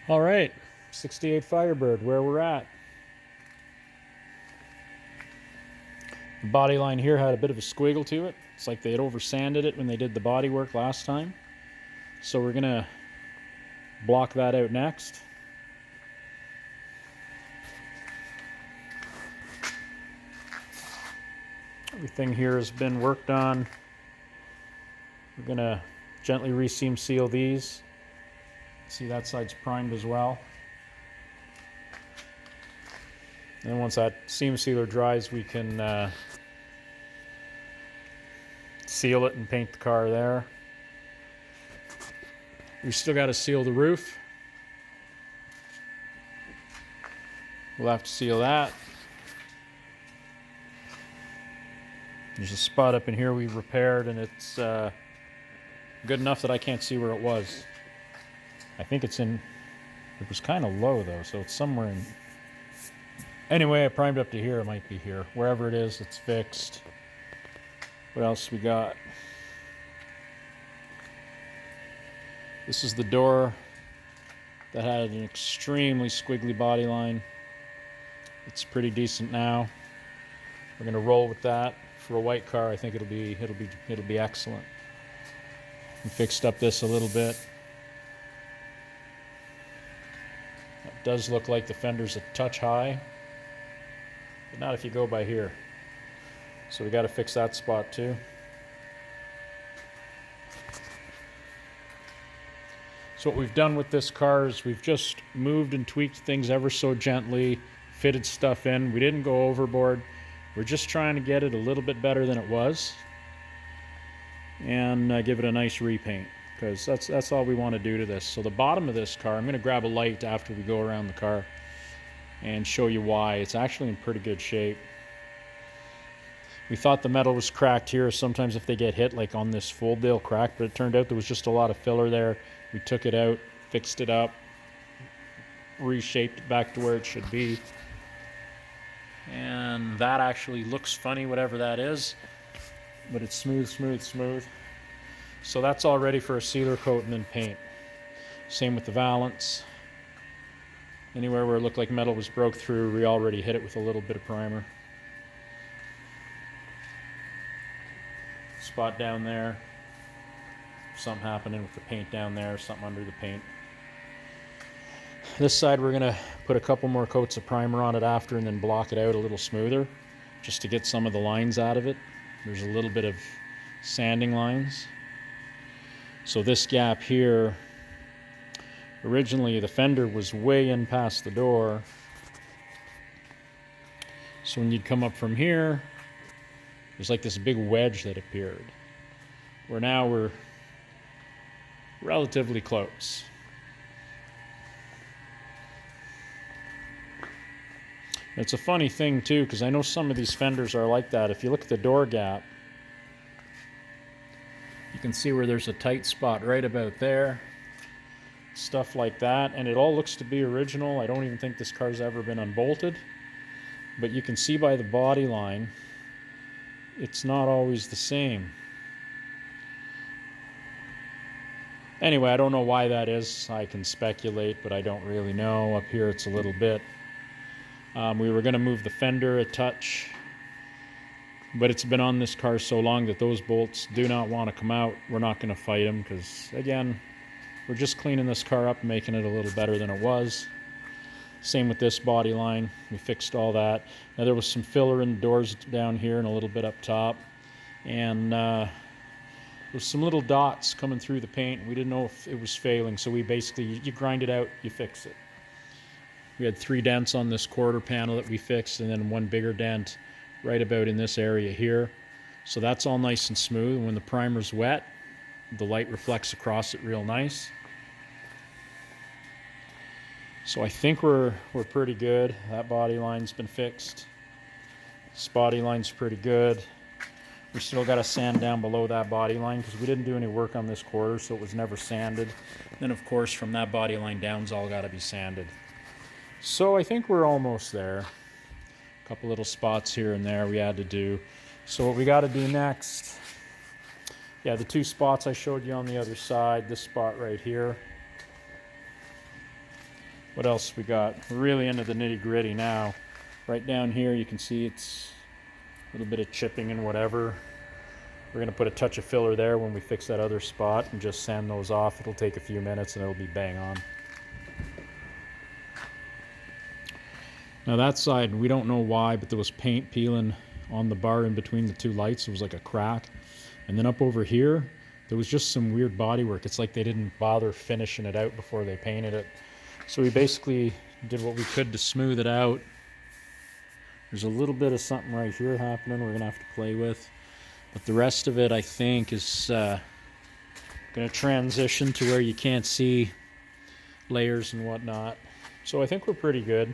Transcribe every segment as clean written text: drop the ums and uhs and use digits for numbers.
All right, 68 Firebird, where we're at. The body line here had a bit of a squiggle to it. It's like they had over sanded it when they did the body work last time. So we're gonna block that out next. Everything here has been worked on. We're gonna gently reseam seal these. See, that side's primed as well. And then once that seam sealer dries, we can seal it and paint the car there. We still got to seal the roof. We'll have to seal that. There's a spot up in here we repaired, and it's good enough that I can't see where it was. I think it was kind of low though, so it's somewhere in. Anyway, I primed up to here. It might be here. Wherever it is, it's fixed. What else we got? This is the door that had an extremely squiggly body line. It's pretty decent now. We're gonna roll with that. For a white car, I think it'll be excellent. We fixed up this a little bit. It does look like the fender's a touch high, but not if you go by here. So we got to fix that spot too. So what we've done with this car is we've just moved and tweaked things ever so gently, fitted stuff in. We didn't go overboard. We're just trying to get it a little bit better than it was and give it a nice repaint, because that's all we want to do to this. So the bottom of this car, I'm going to grab a light after we go around the car and show you why. It's actually in pretty good shape. We thought the metal was cracked here. Sometimes if they get hit, like on this fold, they'll crack, but it turned out there was just a lot of filler there. We took it out, fixed it up, reshaped it back to where it should be. And that actually looks funny, whatever that is, but it's smooth, smooth, smooth. So that's all ready for a sealer coat and then paint. Same with the valance. Anywhere where it looked like metal was broke through, we already hit it with a little bit of primer. Spot down there, something happening with the paint down there, something under the paint. This side we're gonna put a couple more coats of primer on it after and then block it out a little smoother just to get some of the lines out of it. There's a little bit of sanding lines. So this gap here, originally the fender was way in past the door. So when you'd come up from here, there's like this big wedge that appeared. Where now we're relatively close. It's a funny thing too, because I know some of these fenders are like that. If you look at the door gap, you can see where there's a tight spot right about there. Stuff like that, and it all looks to be original. I don't even think this car's ever been unbolted, but you can see by the body line, it's not always the same. Anyway, I don't know why that is. I can speculate, but I don't really know. Up here it's a little bit. We were going to move the fender a touch, but it's been on this car so long that those bolts do not want to come out. We're not going to fight them because, again, we're just cleaning this car up and making it a little better than it was. Same with this body line. We fixed all that. Now there was some filler in the doors down here and a little bit up top, and there's some little dots coming through the paint. We didn't know if it was failing, so we basically, you grind it out, you fix it. We had 3 dents on this quarter panel that we fixed, and then one bigger dent right about in this area here. So that's all nice and smooth. When the primer's wet, the light reflects across it real nice. So I think we're pretty good. That body line's been fixed. This body line's pretty good. We still got to sand down below that body line because we didn't do any work on this quarter, so it was never sanded. Then of course from that body line down, it's all got to be sanded. So I think we're almost there. A couple little spots here and there we had to do. So what we got to do next, yeah, the 2 spots I showed you on the other side, this spot right here. What else we got? We're really into the nitty gritty now. Right down here you can see it's a little bit of chipping and whatever. We're going to put a touch of filler there when we fix that other spot and just sand those off. It'll take a few minutes and it'll be bang on. Now that side, we don't know why, but there was paint peeling on the bar in between the two lights. It was like a crack. And then up over here, there was just some weird bodywork. It's like they didn't bother finishing it out before they painted it. So we basically did what we could to smooth it out. There's a little bit of something right here happening we're gonna have to play with. But the rest of it, I think, is gonna transition to where you can't see layers and whatnot. So I think we're pretty good.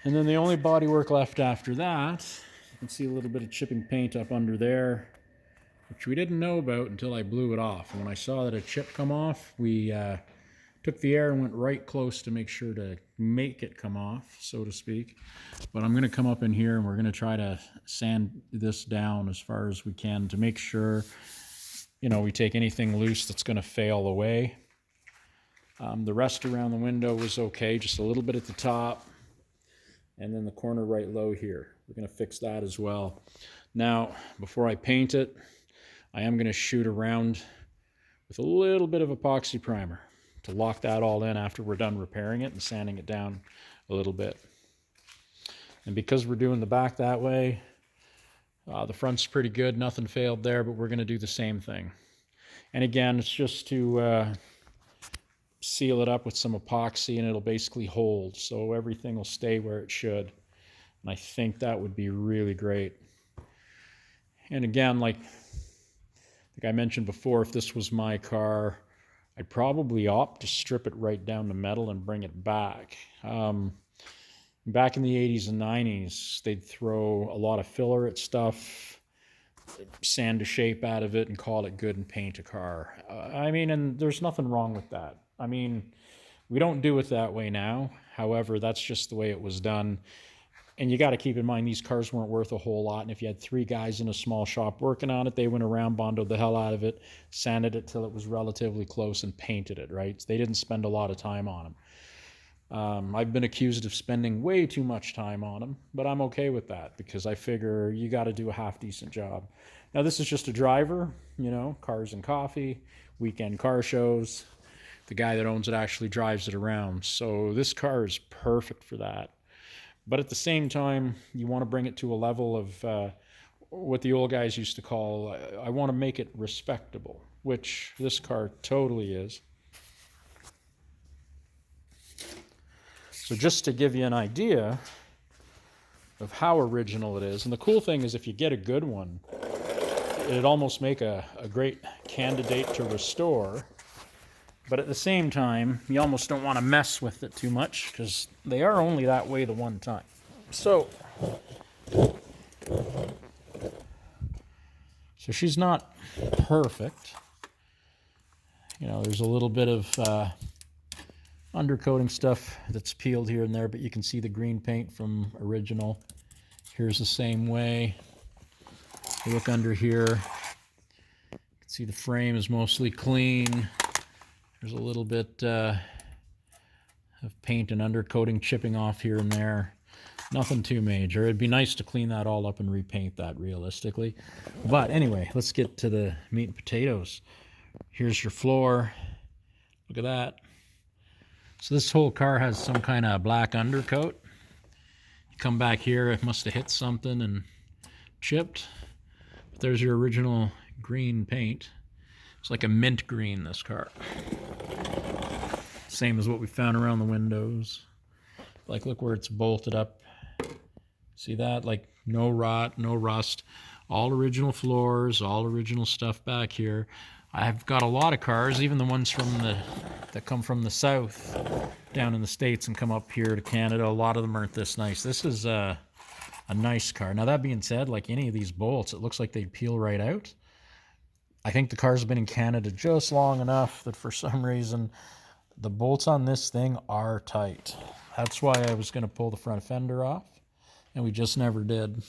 And then the only bodywork left after that, you can see a little bit of chipping paint up under there, which we didn't know about until I blew it off. And when I saw that a chip come off, we took the air and went right close to make sure to make it come off, so to speak. But I'm going to come up in here and we're going to try to sand this down as far as we can to make sure, you know, we take anything loose that's going to fail away. The rest around the window was okay, just a little bit at the top. And then the corner right low here. We're going to fix that as well. Now, before I paint it, I am going to shoot around with a little bit of epoxy primer to lock that all in after we're done repairing it and sanding it down a little bit. And because we're doing the back that way, the front's pretty good, nothing failed there, but we're going to do the same thing. And again, it's just to seal it up with some epoxy and it'll basically hold, so everything will stay where it should. And I think that would be really great. And again, like I mentioned before, if this was my car, I'd probably opt to strip it right down to metal and bring it back. Back in the 80s and 90s, they'd throw a lot of filler at stuff, sand a shape out of it and call it good and paint a car. I mean, and there's nothing wrong with that. I mean, we don't do it that way now. However, that's just the way it was done. And you got to keep in mind, these cars weren't worth a whole lot. And if you had 3 guys in a small shop working on it, they went around, bondoed the hell out of it, sanded it till it was relatively close and painted it, right? So they didn't spend a lot of time on them. I've been accused of spending way too much time on them, but I'm okay with that because I figure you got to do a half-decent job. Now, this is just a driver, you know, cars and coffee, weekend car shows. The guy that owns it actually drives it around. So this car is perfect for that. But at the same time, you want to bring it to a level of what the old guys used to call, I want to make it respectable, which this car totally is. So just to give you an idea of how original it is, and the cool thing is if you get a good one, it'd almost make a great candidate to restore. But at the same time, you almost don't want to mess with it too much because they are only that way the one time. So she's not perfect. You know, there's a little bit of undercoating stuff that's peeled here and there, but you can see the green paint from original. Here's the same way. You look under here, you can see the frame is mostly clean. There's a little bit of paint and undercoating chipping off here and there. Nothing too major. It'd be nice to clean that all up and repaint that realistically. But anyway, let's get to the meat and potatoes. Here's your floor. Look at that. So this whole car has some kind of black undercoat. You come back here, it must have hit something and chipped. But there's your original green paint. It's like a mint green, this car. Same as what we found around the windows. Like, look where it's bolted up. See that? Like, no rot, no rust. All original floors, all original stuff back here. I've got a lot of cars, even the ones that come from the south, down in the States and come up here to Canada. A lot of them aren't this nice. This is a nice car. Now, that being said, like any of these bolts, it looks like they'd peel right out. I think the car's been in Canada just long enough that for some reason the bolts on this thing are tight. That's why I was going to pull the front fender off, and we just never did.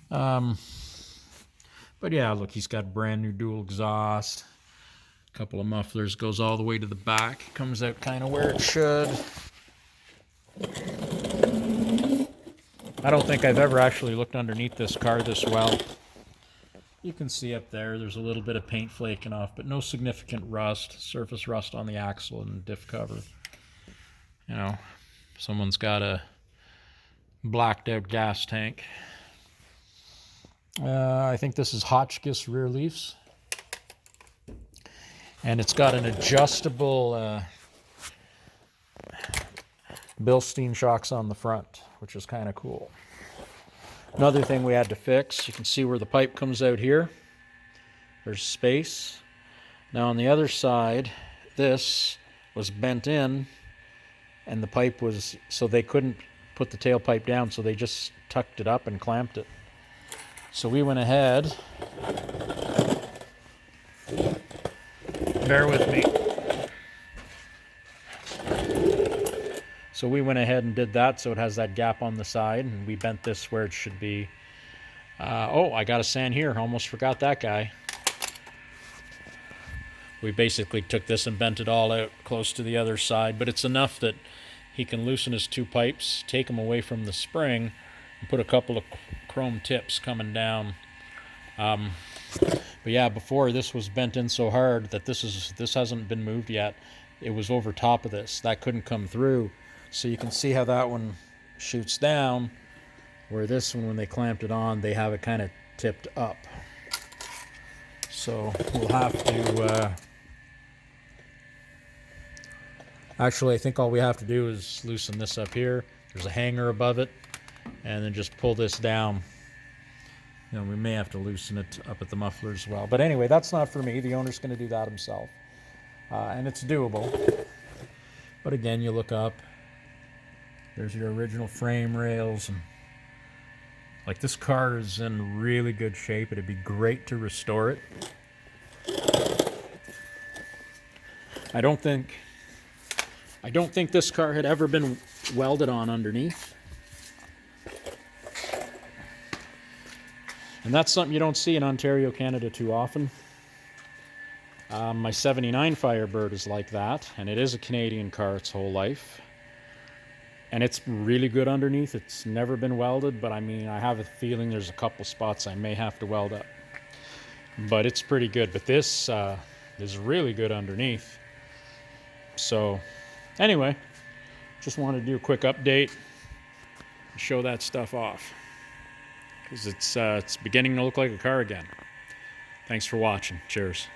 But But yeah, look, he's got brand new dual exhaust. A couple of mufflers, goes all the way to the back. Comes out kind of where it should. I don't think I've ever actually looked underneath this car this well. You can see up there, there's a little bit of paint flaking off, but no significant rust, surface rust on the axle and diff cover. You know, someone's got a blacked out gas tank. I think this is Hotchkiss rear leafs. And it's got an adjustable Bilstein shocks on the front, which is kind of cool. Another thing we had to fix, you can see where the pipe comes out here. There's space. Now on the other side, this was bent in, and the pipe was, so they couldn't put the tailpipe down, so they just tucked it up and clamped it. So we went ahead, bear with me. So we went ahead and did that, so it has that gap on the side, and we bent this where it should be. Oh, I got a sand here. Almost forgot that guy. We basically took this and bent it all out close to the other side, but it's enough that he can loosen his two pipes, take them away from the spring, and put a couple of chrome tips coming down. But yeah, before this was bent in so hard that this hasn't been moved yet. It was over top of this. That couldn't come through. So you can see how that one shoots down, where this one, when they clamped it on, they have it kind of tipped up. So we'll have to... Actually, I think all we have to do is loosen this up here. There's a hanger above it, and then just pull this down. You know, we may have to loosen it up at the muffler as well. But anyway, that's not for me. The owner's going to do that himself. And it's doable. But again, you look up. There's your original frame rails. And like, this car is in really good shape. It'd be great to restore it. I don't think this car had ever been welded on underneath. And that's something you don't see in Ontario, Canada too often. My 79 Firebird is like that, and it is a Canadian car its whole life. And it's really good underneath. It's never been welded, but I mean, I have a feeling there's a couple spots I may have to weld up. But it's pretty good. But this is really good underneath. So anyway, just wanted to do a quick update and show that stuff off, because it's beginning to look like a car again. Thanks for watching. Cheers.